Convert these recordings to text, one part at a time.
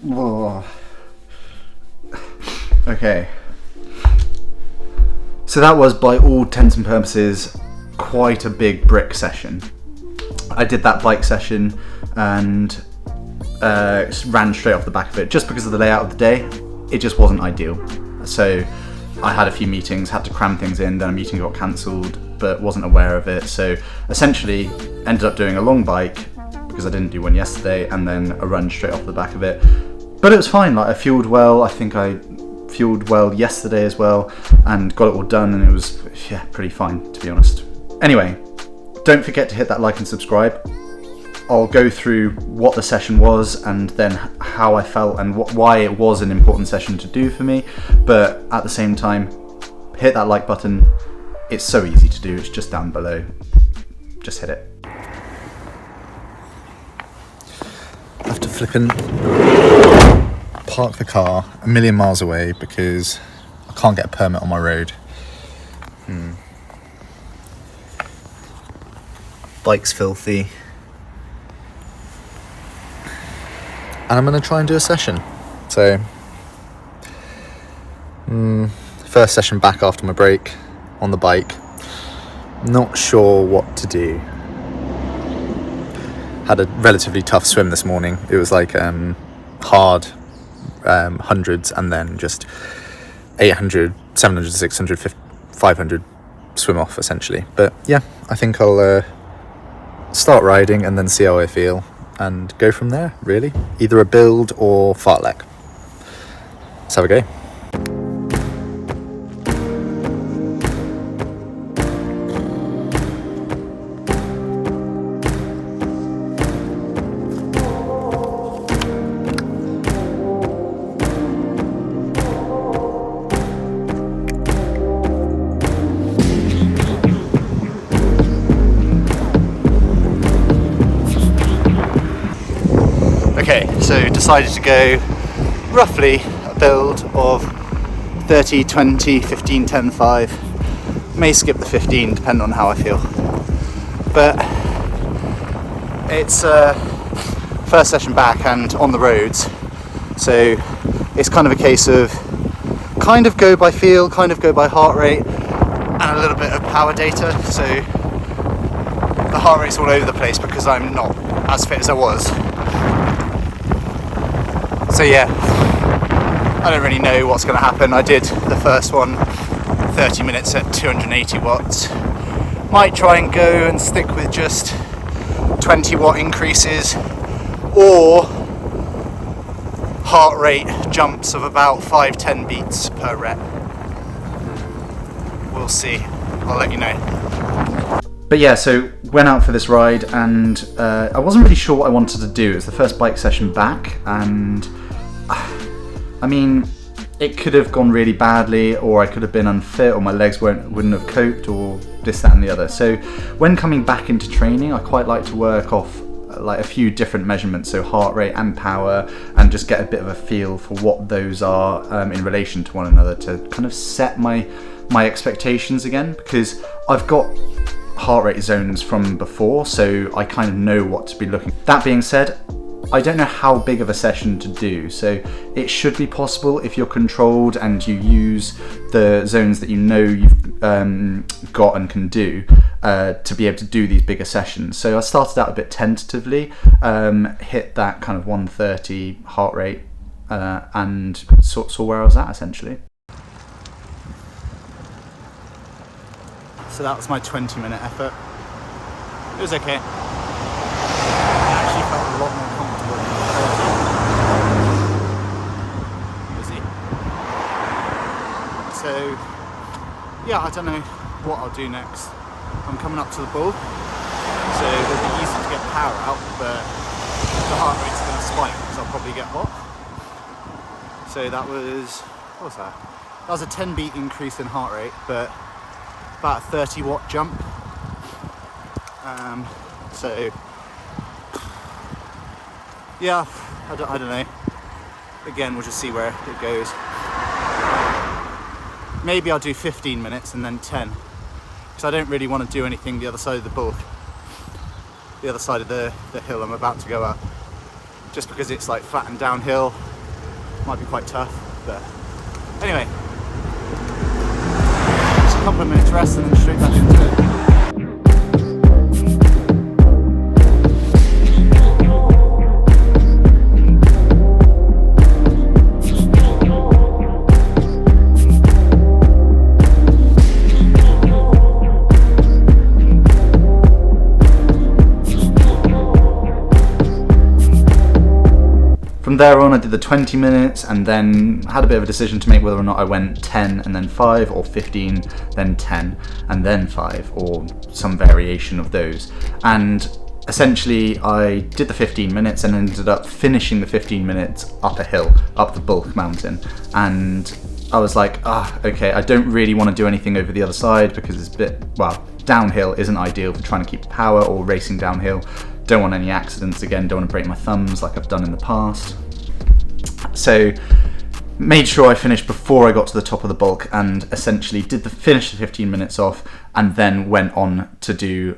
Whoa. Okay. So that was, by all intents and purposes, quite a big brick session. I did that bike session and ran straight off the back of it. Just because of the layout of the day, it just wasn't ideal. So I had a few meetings, had to cram things in, then a meeting got cancelled, but wasn't aware of it. So essentially ended up doing a long bike, because I didn't do one yesterday, and then a run straight off the back of it. But it was fine, like I fueled well. I think I fueled well yesterday as well, and got it all done, and it was, yeah, pretty fine, to be honest. Anyway, don't forget to hit that like and subscribe. I'll go through what the session was and then how I felt and why it was an important session to do for me. But at the same time, hit that like button. It's so easy to do, it's just down below. Just hit it. I have to flippin' park the car a million miles away because I can't get a permit on my road. Bike's filthy. And I'm going to try and do a session. So, first session back after my break on the bike. Not sure what to do. Had a relatively tough swim this morning. It was like hard hundreds and then just 800, 700, 600, 500 swim off essentially. But yeah, I think I'll start riding and then see how I feel and go from there, really. Either a build or fartlek. Let's have a go. Okay, so decided to go roughly a build of 30, 20, 15, 10, 5. May skip the 15 depending on how I feel. But it's first session back and on the roads, so it's kind of a case of kind of go by feel, kind of go by heart rate, and a little bit of power data. So the heart rate's all over the place because I'm not as fit as I was. So yeah, I don't really know what's going to happen. I did the first one 30 minutes at 280 watts. Might try and go and stick with just 20 watt increases or heart rate jumps of about 5-10 beats per rep. We'll see. I'll let you know. But yeah, so went out for this ride and I wasn't really sure what I wanted to do. It was the first bike session back and I mean, it could have gone really badly, or I could have been unfit, or my legs wouldn't have coped, or this, that and the other. So when coming back into training, I quite like to work off like a few different measurements, so heart rate and power, and just get a bit of a feel for what those are in relation to one another, to kind of set my expectations again, because I've got heart rate zones from before, so I kind of know what to be looking. That being said, I don't know how big of a session to do, so it should be possible if you're controlled and you use the zones that you know you've got and can do to be able to do these bigger sessions. So I started out a bit tentatively, hit that kind of 130 heart rate and saw where I was at essentially. So that was my 20-minute effort. It was okay. I actually felt a lot more comfortable than the 30. So yeah, I don't know what I'll do next. I'm coming up to the bull, so it'll be easy to get power out, but the heart rate's going to spike because I'll probably get hot. So that was, what was that? That was a 10 beat increase in heart rate, but about a 30 watt jump. So yeah, I don't know. Again, we'll just see where it goes. Maybe I'll do 15 minutes and then 10, because I don't really want to do anything the other side of the bull, the other side of the hill I'm about to go up, just because it's like flat and downhill. might be quite tough, but anyway, just a couple of minutes rest and then straight back into it. From there on I did the 20 minutes and then had a bit of a decision to make whether or not I went 10 and then 5 or 15, then 10 and then 5 or some variation of those. And essentially I did the 15 minutes and ended up finishing the 15 minutes up a hill, up the Bulk Mountain. And I was like, okay, I don't really want to do anything over the other side because it's a bit, well, downhill isn't ideal for trying to keep power or racing downhill. Don't want any accidents again, don't want to break my thumbs like I've done in the past. So made sure I finished before I got to the top of the Bulk and essentially finish the 15 minutes off and then went on to do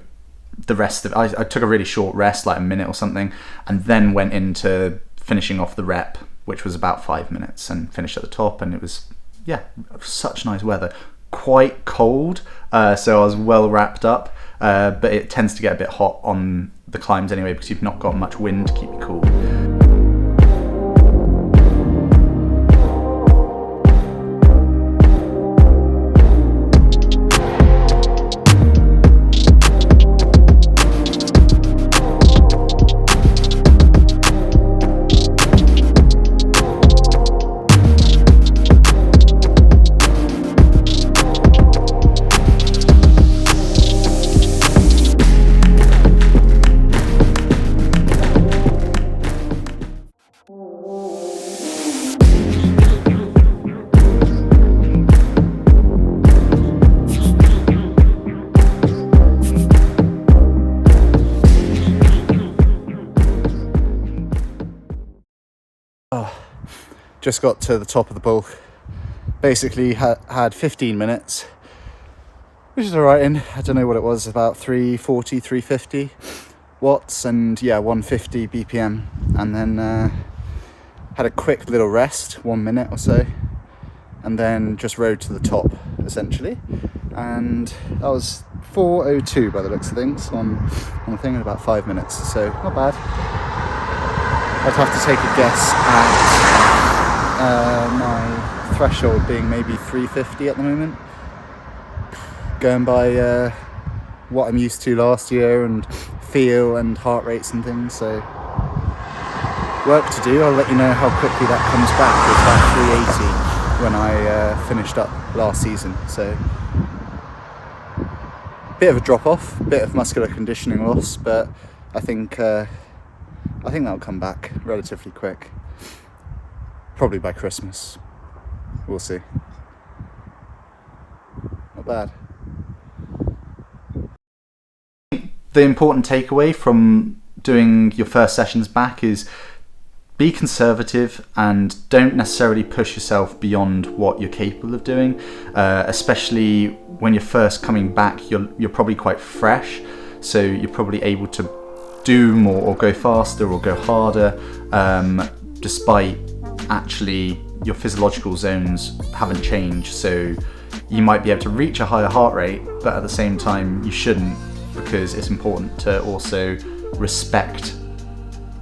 the rest of it. I took a really short rest, like a minute or something, and then went into finishing off the rep, which was about 5 minutes, and finished at the top. And it was, yeah, such nice weather. Quite cold, so I was well wrapped up, but it tends to get a bit hot on the climbs anyway because you've not got much wind to keep you cool. Just got to the top of the Bulk. Basically had 15 minutes, which is alright in, I don't know what it was, about 340, 350 watts and yeah, 150 BPM. And then had a quick little rest, 1 minute or so, and then just rode to the top essentially. And that was 4:02 by the looks of things on the thing in about 5 minutes, so not bad. I'd have to take a guess at my threshold being maybe 350 at the moment, going by what I'm used to last year and feel and heart rates and things. So work to do. I'll let you know how quickly that comes back. It's about 380 when I finished up last season, so bit of a drop off, bit of muscular conditioning loss, but I think that'll come back relatively quick. Probably by Christmas. We'll see. Not bad. The important takeaway from doing your first sessions back is be conservative and don't necessarily push yourself beyond what you're capable of doing, especially when you're first coming back. You're probably quite fresh, so you're probably able to do more or go faster or go harder, despite actually your physiological zones haven't changed. So you might be able to reach a higher heart rate, but at the same time you shouldn't, because it's important to also respect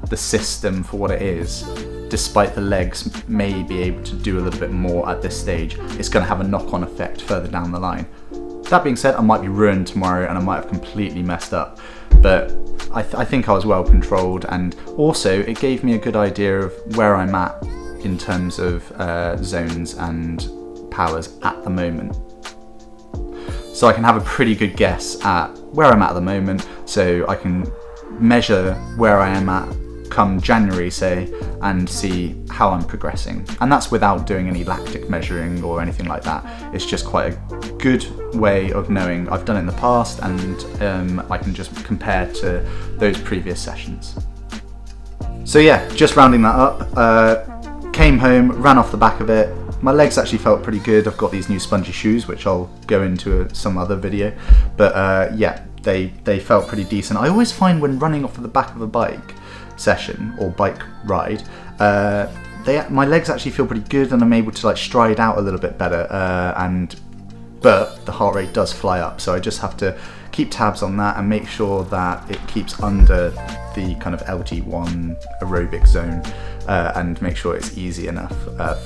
the system for what it is. Despite the legs may be able to do a little bit more at this stage, it's going to have a knock-on effect further down the line. That being said, I might be ruined tomorrow and I might have completely messed up, but I think I was well controlled, and also it gave me a good idea of where I'm at in terms of zones and powers at the moment. So I can have a pretty good guess at where I'm at the moment, so I can measure where I am at come January, say, and see how I'm progressing. And that's without doing any lactic measuring or anything like that. It's just quite a good way of knowing I've done it in the past, and I can just compare to those previous sessions. So yeah, just rounding that up, came home, ran off the back of it. My legs actually felt pretty good. I've got these new spongy shoes, which I'll go into some other video, but yeah, they felt pretty decent. I always find when running off of the back of a bike session or bike ride, my legs actually feel pretty good, and I'm able to like stride out a little bit better, but the heart rate does fly up, so I just have to keep tabs on that and make sure that it keeps under the kind of LT1 aerobic zone, and make sure it's easy enough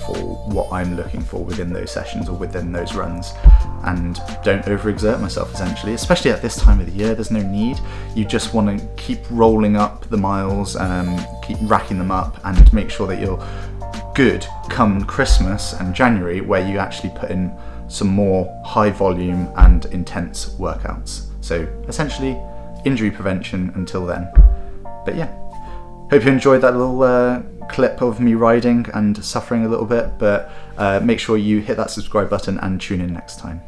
for what I'm looking for within those sessions or within those runs, and don't overexert myself essentially, especially at this time of the year. There's no need. You just want to keep rolling up the miles, keep racking them up, and make sure that you're good come Christmas and January, where you actually put in some more high volume and intense workouts. So essentially injury prevention until then. But yeah, hope you enjoyed that little clip of me riding and suffering a little bit, but make sure you hit that subscribe button and tune in next time.